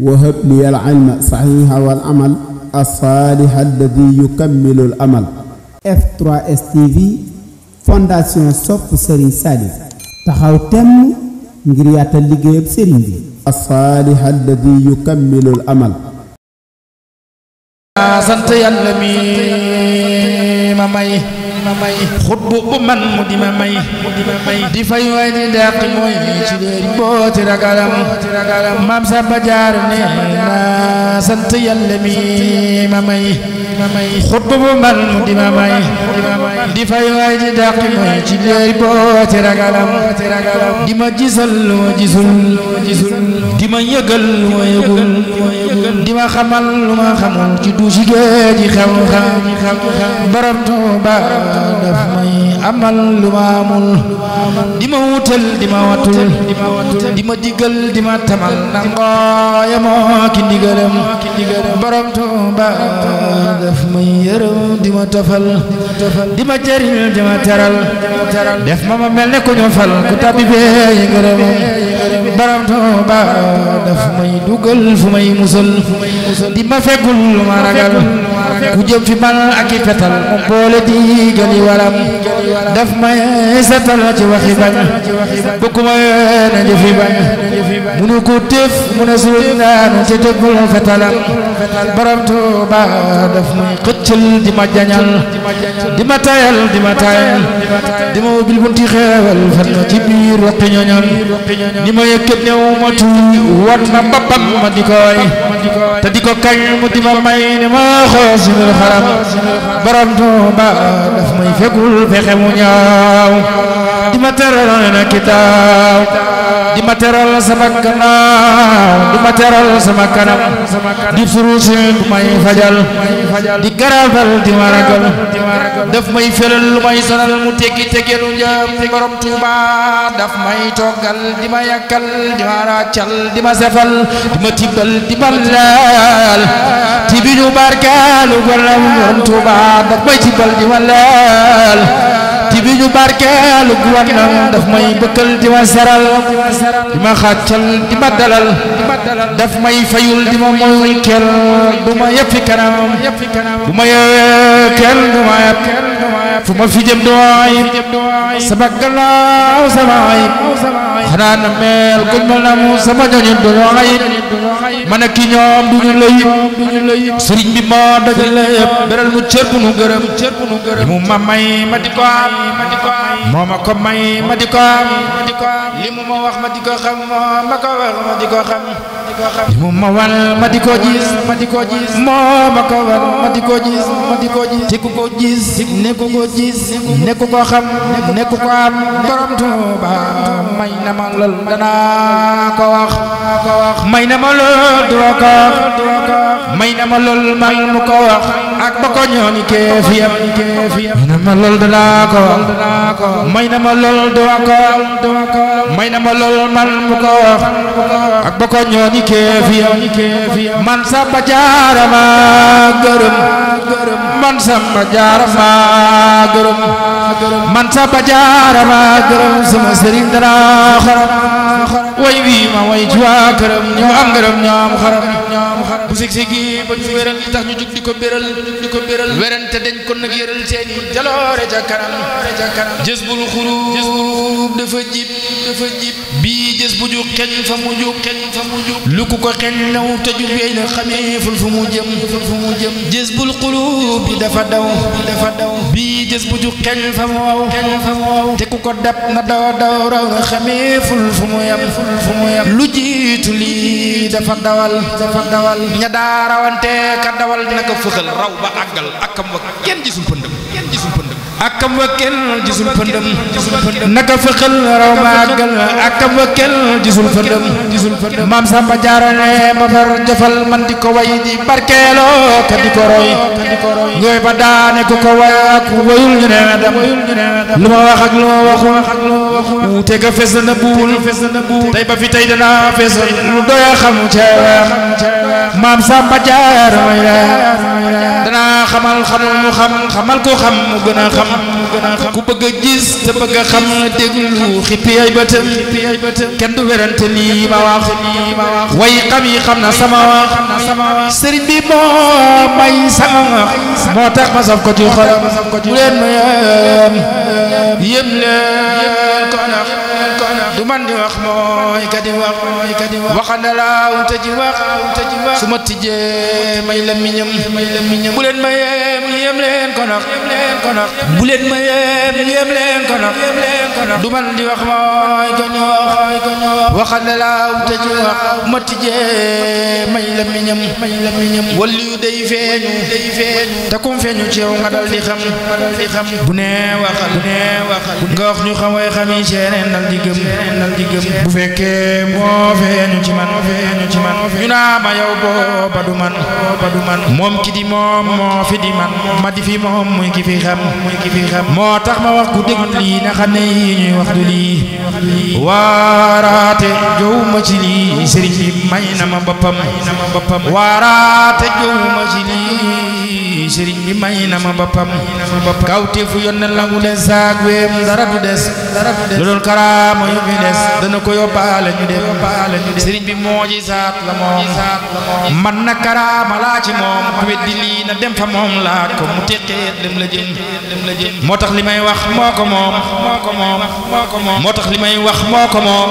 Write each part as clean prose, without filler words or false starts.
وهب لي العلم صحيح والعمل الصالح الذي يكمل الأمل. F3S TV fondation Sopp Serigne Salif taxaw temm ngir yaatal liggéeyub Serigne bi. الصالح الذي يكمل الأمل. sant Yàlla mi ma may xutbu bu man mu di ma may di fay waay di dàq mooy ci leeri booti ragalam maam Samba Jaar ne na sant Yàlla mi ma may xutbu bu man mu di ma may di fay waay di dàq mooy ci leeri booti ragalam di ma gisal lu ma gisul di ma yëgal lu ma yëgul di ma xamal lu ma xamul ci du si géej ji xam borom Tuuba daf may amal lu ma amul di ma wutal di ma watul di ma digal di ma tamal nangoo yemoo ki ndigalam borom Tuuba daf may yërëm di ma tofal di ma jëriñ di ma teral def ma mel ne ku ñu fal ku tabbi bee yi ngërëmam borom Tuuba daf may dugal fu may musal di ma feggul lu ma ragal ku jëm fi man ak i fetal mu boole di gali waram daf may setal ci waxi bañ bu ku ma yéene jëfi bañ munu ko téef mu ne suul naanu ci tëbbul fetalam borom Tuuba daf may xëccal di ma jañal di ma tayal di ma ubbil bunti xeewal fan ma ci biir waqti ñoñam di ma yëkkat new ma tuuti wat ma boppam ma di koy te di ko kañ mu di ma may ni ma xoos mi xaram borom Tuuba daf may fegul fexe mu ñaaw di ma teral na kitaaw di ma teral sama gannaaw di ma teral sama kanam di furusi du may fajal di garabal di ma ragal daf may felal lu may sonal mu teggi tegelu njam borom Tuuba daf may toggal di ma yakkal di ma raccal di ma sefal di ma tibbal di ma laal tibi ñu barkaalu golam borom Tuuba daf may tibbal di ma laal tibi ñu barkaalu golam daf may bëkkal di ma saral di ma xàccal di ma dalal daf may fayul di ma moy kel du ma yëppi kanam du ma yëwee kel du ma yëpp fu ma fi jëm dooy sama gannaaw sama ayib xanaa na mel kuñ ma namu sama ñoñu dooy man ak ki ñoom du ñu lay sëriñ bi moo dajale yëpp beral mu cër bu nu gërëm li mu ma may ma di ko am moo ma ko may ma di ko am li mu ma wax ma di ko xam moo ma ko wax ma di ko xam li mu ma wan ma di ko gis moo ma ko wan ma di ko gis te ku ko gis ne ku ko gis ne ku ko xam ne ku ko am borom Tuuba may na ma lool danaa ko wax may na ma lool du ko wax may na ma lool mal mu ko wax ak ba ko ñooni keefiyam may na ma lool danaa ko wax may na ma lool du ko may na ma lool mal mu ko wax ak ba ko ñooni keefiyam man Samba Jaar ma gërëm man Samba Jaar ma gërëm man Samba Jaar ma gërëm sama sëriñ dara xaram way wi ma way ci waa këram ñoo am ngërëm ñoo am xaram bu sig-sigi ba ñu wéral li tax ñu jug di ko béral werante dañ ko nag yëral seeni jaloore ca kanam Jazbul Xuluub dafa jib bii jës bu ju xeñ fa mu ju lu ku ko xeñ naw te ju weey na xamee ful fu mu jëm Jazbul Xuluub bi dafa daw bii jës bu ju xeñ fa mu waw te ku ko dab na daw raw na xamee ful fu mu yam lu jiitu lii dafa dawal ña daa rawante ka dawal naka fëxal raw ba àggal akam wa kenn gisul pëndëm akam wa kenn gisul pëndëm naka fëxal raw ba àggal akam wa kenn gisul pëndëm maam Samba Jaar ne ma far jëfal man di ko way di barkeeloo ka di ko roy ngooy ba daane ku ko way ak wayul ñu ne dem lu ma wax ak lu ma waxul wuute ga fes na buul tey ba fi tey dana fes lu doya xam ceeweem maam Samba Jaar may reer danaa xamal xamul mu xam xamal ko xam mu gën a xam ku bëgg a gis te bëgg a xam déglu xippi ay bëtam kenn du werante lii ma wax way xam yi xam na sama wax sëriñ bi moo may sama wax moo tax ma saf ko ci xolam bu leen ma yem leen ko nax du man di wax mooy ka di wax waxandalaaw te ji wax su ma tijjee may lamiñam bu leen ma yem leen ko nax bu leen ma yem leen ko nax du man di wax mooy ka di wax waxandalaaw te ji wax ma tijjee may lamiñam walli yu day feeñu te kum feeñu ci yow nga dal di xam bu nee waxal nga wax ñu xam way xam yi seeneen dal di gëm bu fekkee moo feeñu ci man ñu naa ma yow booba du man moom ki di moom moo fi di man ma di fi moom muy ki fi xam moo tax ma wax ku déglu lii na xam ne yi ñuy wax du lii waaraate jow ma ci lii sëriñ bi may na ma boppam waaraate jow ma ci lii sëriñ bi may na ma boppam kawteefu yónnee la mu des saag weem dara du des lu doon karaama yu fi des dana ko yóbbaale ñu dem sëriñ bi moo ji saat la moom man na karaama laa ci moom ku weddi lii na dem fa moom laaj ko mu teqeet dem la jëm moo tax li may wax moo ko moom moo tax li may wax moo ko moom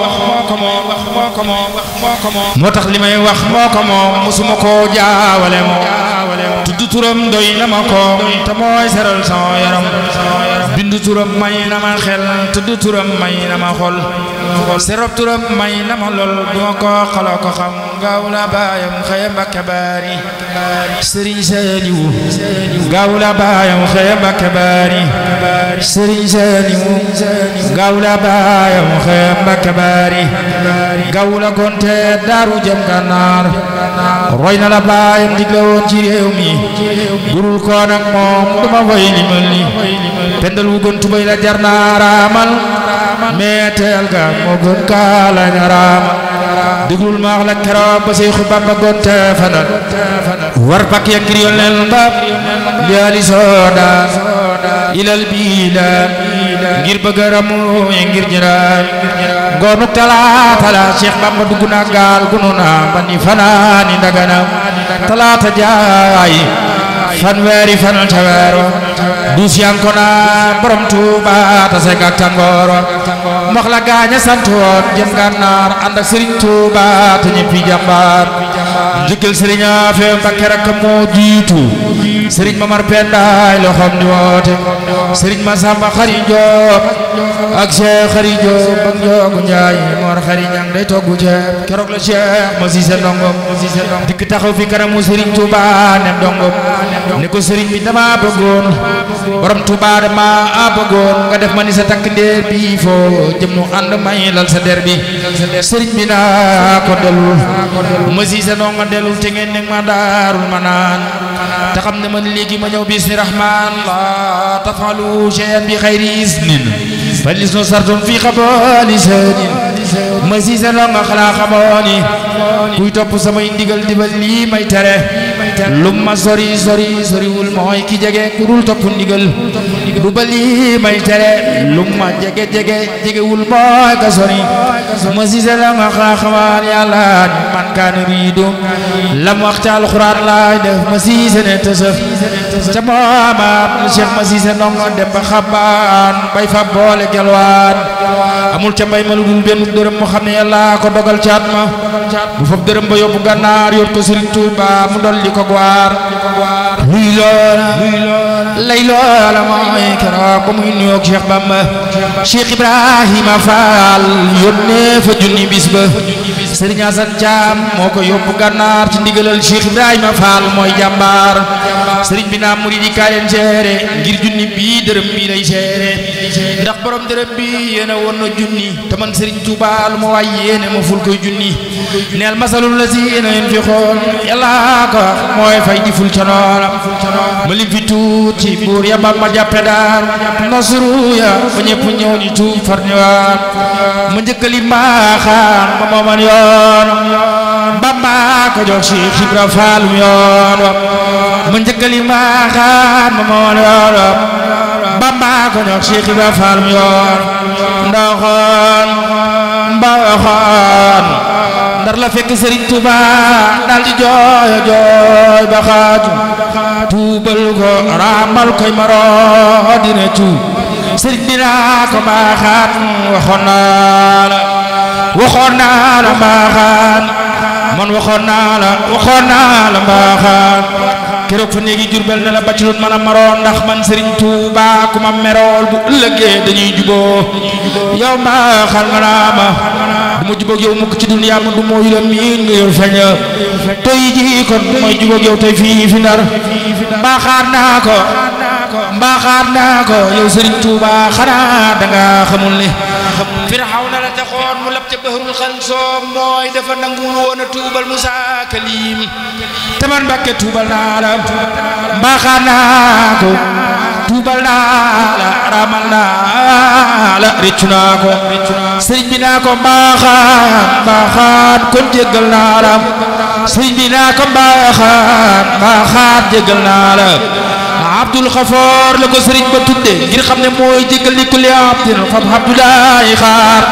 moo tax li may wax moo ko moom musuma koo jaawale moom tudd turam doy na ma ko te mooy seral sama yaram bindu turam may na ma xel tudd turam may na ma xol serop turam may na ma lool duma ko xala ko xam gaaw la baayam xëya Mbakke Baari Sëriñ Saaliwu gaaw la baayam xëya Mbakke Baari Sëriñ Saaliwu gaaw la baayam xëya Mbakke Baari gaaw la gonte daaru jëm Gànnaar roy na la baayam digle woon ci réew mi burul ko nag moom duma foy limal ni pendal wu gën tubay la jar naa raamal meeteel ga moo gën kaa la ñaraamal déglul ma wax la keroog ba Seexu Bamba gonte fanal war pak ya ngir yoon leen mbab liali soodaan ilal biila ngir bëgg ramu ngir jëraay ngoonu talaata la Cheikh Bamba dugg na gaal gunu na ba ni fanaani Ndagana talaata jaay fanweeri fan ca weer wa duus yanko na borom Tuuba ta sek ak tàngoor wa mox la gaaña sant woon jëm Gànnaar ànd ak Sëriñ Tuuba te ñëppi jàmbaar njëkkal Sëriñ Afe Mbakke rek moo jiitu Sëriñ Mamar Pendaay loxoom di woote Sëriñ Masamba Xari Joob ak Cheikh Xari Joob ak Njoogu Njaay Mor Xari Ñang day toggu ceeb keroog la Cheikh ma siise ndongom dikk taxaw fi kanamu Sëriñ Tuuba ne ndongom ne ko sëriñ bi dama bëggoon borom Tuuba dama bëggoon nga def ma ni sa takk ndeer bi foo jëm nu ànd may lal sa der bi sëriñ bi naa ko delul ma siise ndongo delul te ngeen nekk ma daarul ma naan te xam ne man léegi ma ñëw bismi rahman la tafalu shay'an bi xayri isnin fa lisnu sartun fi xabali sanin ma siise ndongo xanaa xamoo ni kuy topp samay ndigal dibal lii may tere lum ma soriwul mooy ki jege ku dul topp ndigal du ba lii may tere lum ma jegewul mooy ka sori ma siise ndongo xanaa xamaan yàlla man kaan riidu lam wax ca alxuraan laay def ma siise ne tësëf ca moomaam Cheikh ma siise ndongo dem ba xabaan bay fa boole gelwaan amul ca mbay ma lu dul benn dërëm mu xam ne yàlla ko dogal caat ma bu fab dërëm ba yóbbu Gànnaar yor ko Sëriñ Tuuba mu dolli ko gwaar luy loola mooy keroog ba muy nuyoog Cheikh Bamba Cheikh Ibrahima Fall yónnee fa junni bis ba Sëriñ Asan Caam moo ko yóbbu Gànnaar ci ndigalal Cheikh Ibrahima Fall mooy jàmbaar sëriñ bi naa murid yi kaay leen seere ngir junni bii dërëm bii lay seere ndax borom dërëm bi yéena woon na junni te man Sëriñ Tuuba lu ma waay yéene ma ful koy junni neel masalul la si yéena yéen fi xool yàlla ko mooy fay di ful ca nooram ma lim fi tuuti buur ya ba ma jàppe daar nasru ya ba ñëpp ñëw di tuub far ñëwaat ma njëkkali mbaaxaan ba mooman yoon Bamba ko jox Cheikh Ibra Fall yoon wa ma njëkkali mbaaxaan ba mooman yoon wa Bamba ko jox Cheikh Ibra Fall yoon ndaxoon mbaaxaan Ndar la fekk Serigne Touba dal di jooy jooy ba xaaju tuubal ko raamal koy maro dina tu Serigne bi naa ko mbaaxaan waxoon naa la mbaaxaan man waxoon naa la mbaaxaan keroog fa néegi Jurbel ne la bacciloon man a maroo ndax man Serigne Touba ku ma merool bu ëllëgee dañuy juboo yow mbaaxaan nga naa ma du ma jubóog yow mukk ci duniyaa ma du mooy la miin nga yor feeña tey jii kon du may jubóog yow tey fii fi Ndar mbaaxaar naa ko yow Serigne Touba xanaa danga xamul ne Firawna la taxoon mu lab ca bahrul xalsoom mooy dafa nangu woon a tuubal Musaa Kalim te man Mbàkke tuubal naa la mbaaxaar naa ko tuubal naa la ramal naa la réccu naa ko sëriñ bi naa ko mbaaxaan kon jéggal naa la sëriñ bi naa ko mbaaxaan jéggal naa la Abdul Xafoor la ko sëriñ ba tudde ngir xam ne mooy jéggal li kulli abdin fab Abdoulaye xaar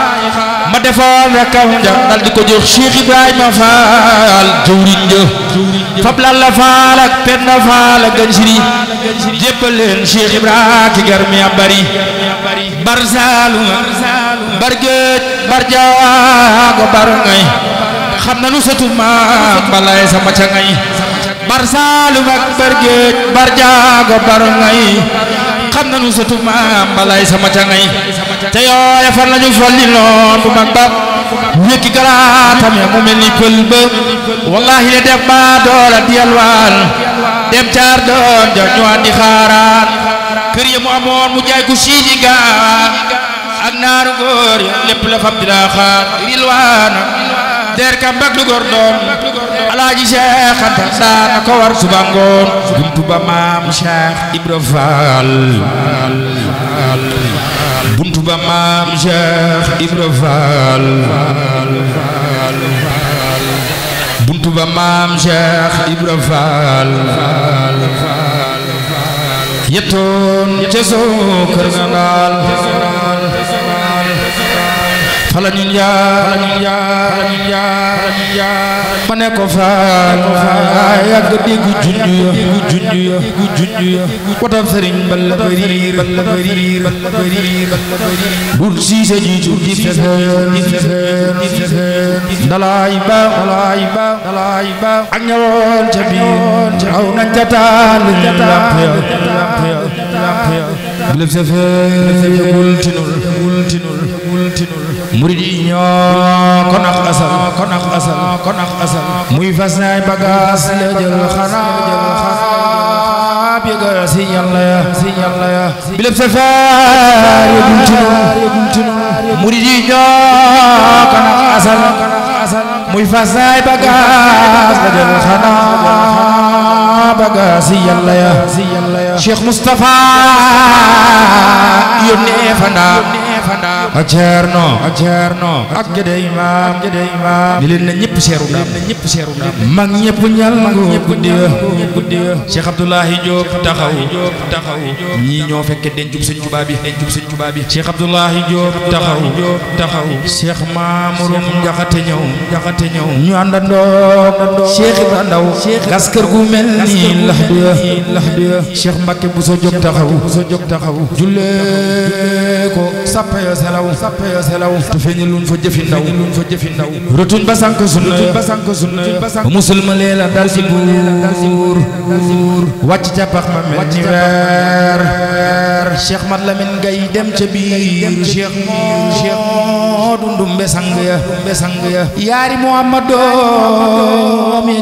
ma defoon rakam ja dal di ko jox Cheikh Ibrahima Fall jawriñ ja fab Lalla Fall ak Penna Fall ak Gansiri jébbal leen Cheikh Ibrahima ki gar mi a bari bar Saalum bar géej bar jaago bar ngay xam na nu sëtu maam balay sama ca ngay bar Saalum ak bar géej bar jaago bar ngay xam na nu sëtu maam balay sama ca ngay te yooya fan lañu folli noon bu mag ba wékki galaatam ya mu mel ni pël ba wallahi le def ba doola diyalwaan dem caar doon ja ñu andi xaaraan kër ya mu amoon mu jaay ko siidi gaa ak naaru góor ya lépp la fab di la xaar rilwaana der ka mbag lu góor doon alaaji Cheikh Anta daana ko war suba ngoon buntu ba maam Cheikh Ibra Fall buntu ba maam Cheikh Ibra Fall buntu ba maam Cheikh Ibra Fall yettoon ca soo kër nga naal fala ñun yaa ma ne ko faal yàgg dégg junj ya watam sëriñ balla bariir bul siise jiitu di fefeen dalaay ba ak ñawoon ca biir aw nañ ca taal lamp ya bilef fefeen yëgul tinul murid yi ñoo ko nax asal muy fas naay bagaas la jël xanaa yëgal si yàlla ya bileb safar yëgul tinu murid yi ñoo ko nax asal muy fas naay bagaas la jël xanaa bagaas si yàlla ya Cheikh Moustapha yónnee fa ndaam ak Ceerno ak Gédé Imaam ni leen na ñëpp seeru ndaam mag ñëpp ñalngu guddi Cheikh Abdoulahi Diop taxaw ñii ñoo fekke dencub Sëñ Tuubaa bi Cheikh Abdoulahi Diop taxaw Cheikh Mamour Njaxate ñëw ñu àndandoo Cheikh Ibra Ndaw gas kër gu mel ni Laxduya Cheikh Mbacké Bousso jóg taxaw jullee ko sappe yo selaw te feeñi luñ fa jëfi ndaw rotuñ ba sànk sunna ba musulma leela dal ci buur wàcc ca pax ma mel ni weer Cheikh Mat Lamin Gay dem ca biir Cheikh moo dundumbe sang ya yaari Muhammadoom ya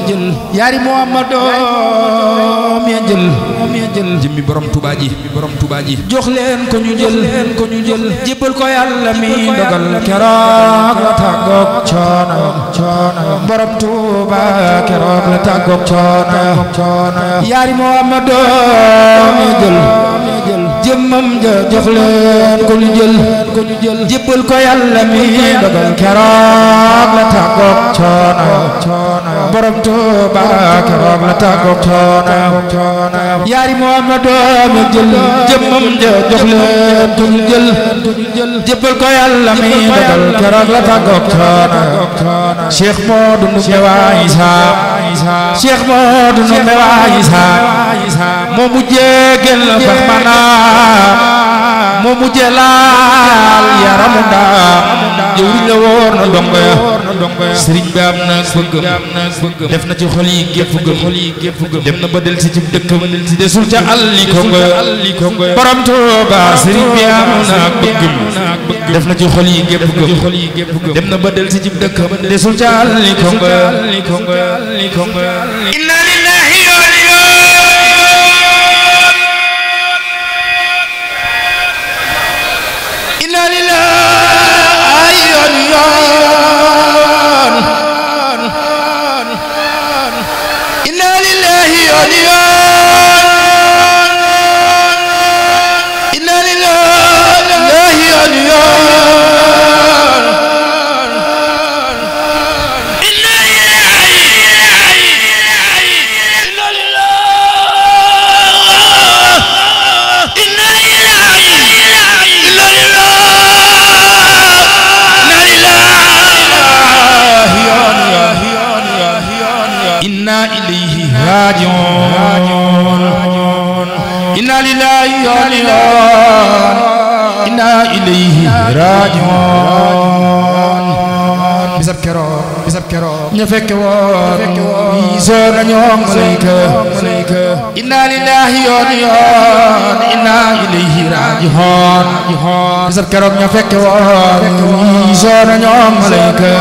jël yaari Muhammadoom ya jël jëmmi borom Tuubaa ji jox leen ko ñu jël jébbal ko Yàlla mi dogal keroog la tàggoog coono borom Tuubaa keroog la tàggoog coono yaari Muhammadu mi jël jëmmam ja jox leen ko ñu jël jébbal ko Yàlla mi dogal keroog la tàggoog coono borom Tuubaa keroog la tàggoog coono yaari Muhammadu mi jël jëmmam ja jox leen ko ñu jël jébbal ko Yàlla mi dogal keroog la tàggoog coono Cheikh Modou Ndoumbé waa Isa Cheikh Modou Ndoumbé waa Isa moo mujjee gën la fax maanaam moo mujjee laal yaramu ndaam jëwriñ la wóor na ndongo ya sëriñ bi am na bëggam def na ci xol yi gépp gëm dem na ba del si ci dëkkam desul ca àlli kongo borom Tuuba sëriñ bi am na bëggam def na ci xol yi gépp gëm dem na ba del si ci dëkkam desul ca àlli kongo inna lillahi inna lillahi inna lillahi inna ilayhi raji'un inna lillahi inna ilayhi raji'un bisab keroog ñu fekke woon yi soo nañoo malayka inna lillahi inna ilayhi raji'un bisab keroog ñu fekke woon yi soo nañoo malayka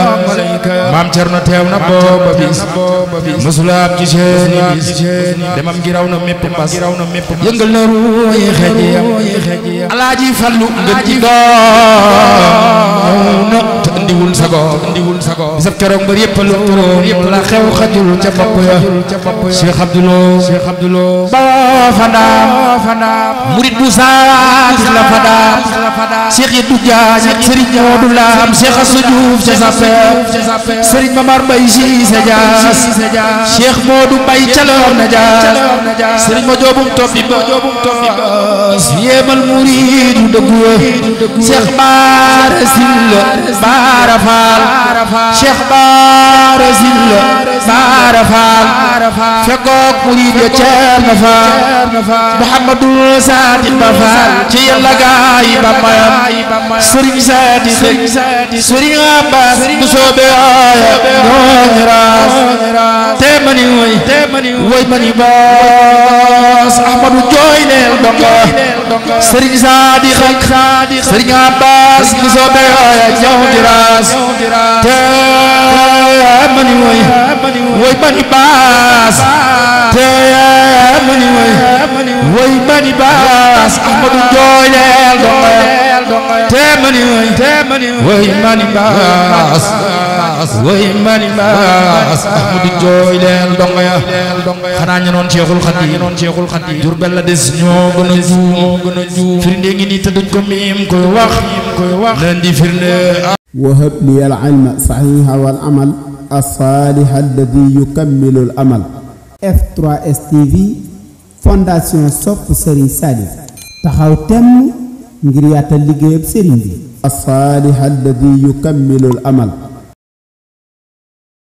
maam Cerno teew na booba bis musulaab ci seeni bis demam gi raw na mépp mbas yëngal na ruuy xeej Alaaji Fallu ngeen ci doom na te indiwul sago bisab keroog mbër yëpp la xew xajul ca bopp ya Cheikh Abdoulo ba fanaam murid bu saati la fadaam Cheikh Yeddu Jaañ Serigne Modou Lam Cheikh Assou Diouf ca sappe Serigne Mamar Mbaye si sa jaas Cheikh Modou Mbaye caloor na jaas Serigne ma joobum toppi ba yemal muridu dëggu Cheikh Baara Silla Baara Faal Cheikh Baara Silla Baara Faal fekkook murid ya Ceerno Faal Muhammadul Saadiq Ba Faal ci Yàlla gaay ba mayam Serigne Saadiq Serigne Abbas bu soobee ñoo raas te mani woy mani baas Ahmadu jooy neel donga Serigne Saadiq Serigne Abbas bu soobee ñoo raas te mani woy mani baas te mani woy mani baas Ahmadu jooy neel donga te mani woy mani baas way mani baas Ahmadu jooy leen donga ya xanaa ña noon Cheikhul Khadim Jurbel la des ñoo gën a juum firnde ngi nii te duñ ko miim koy wax leen di firnde wahab li al ilma sahiha wal amal as-salih alladhi yukammilu al amal F3S TV fondation sopp Serigne Saliou taxaw temm ngir yaatal liggéeyab Serigne bi as-salih alladhi yukammilu al amal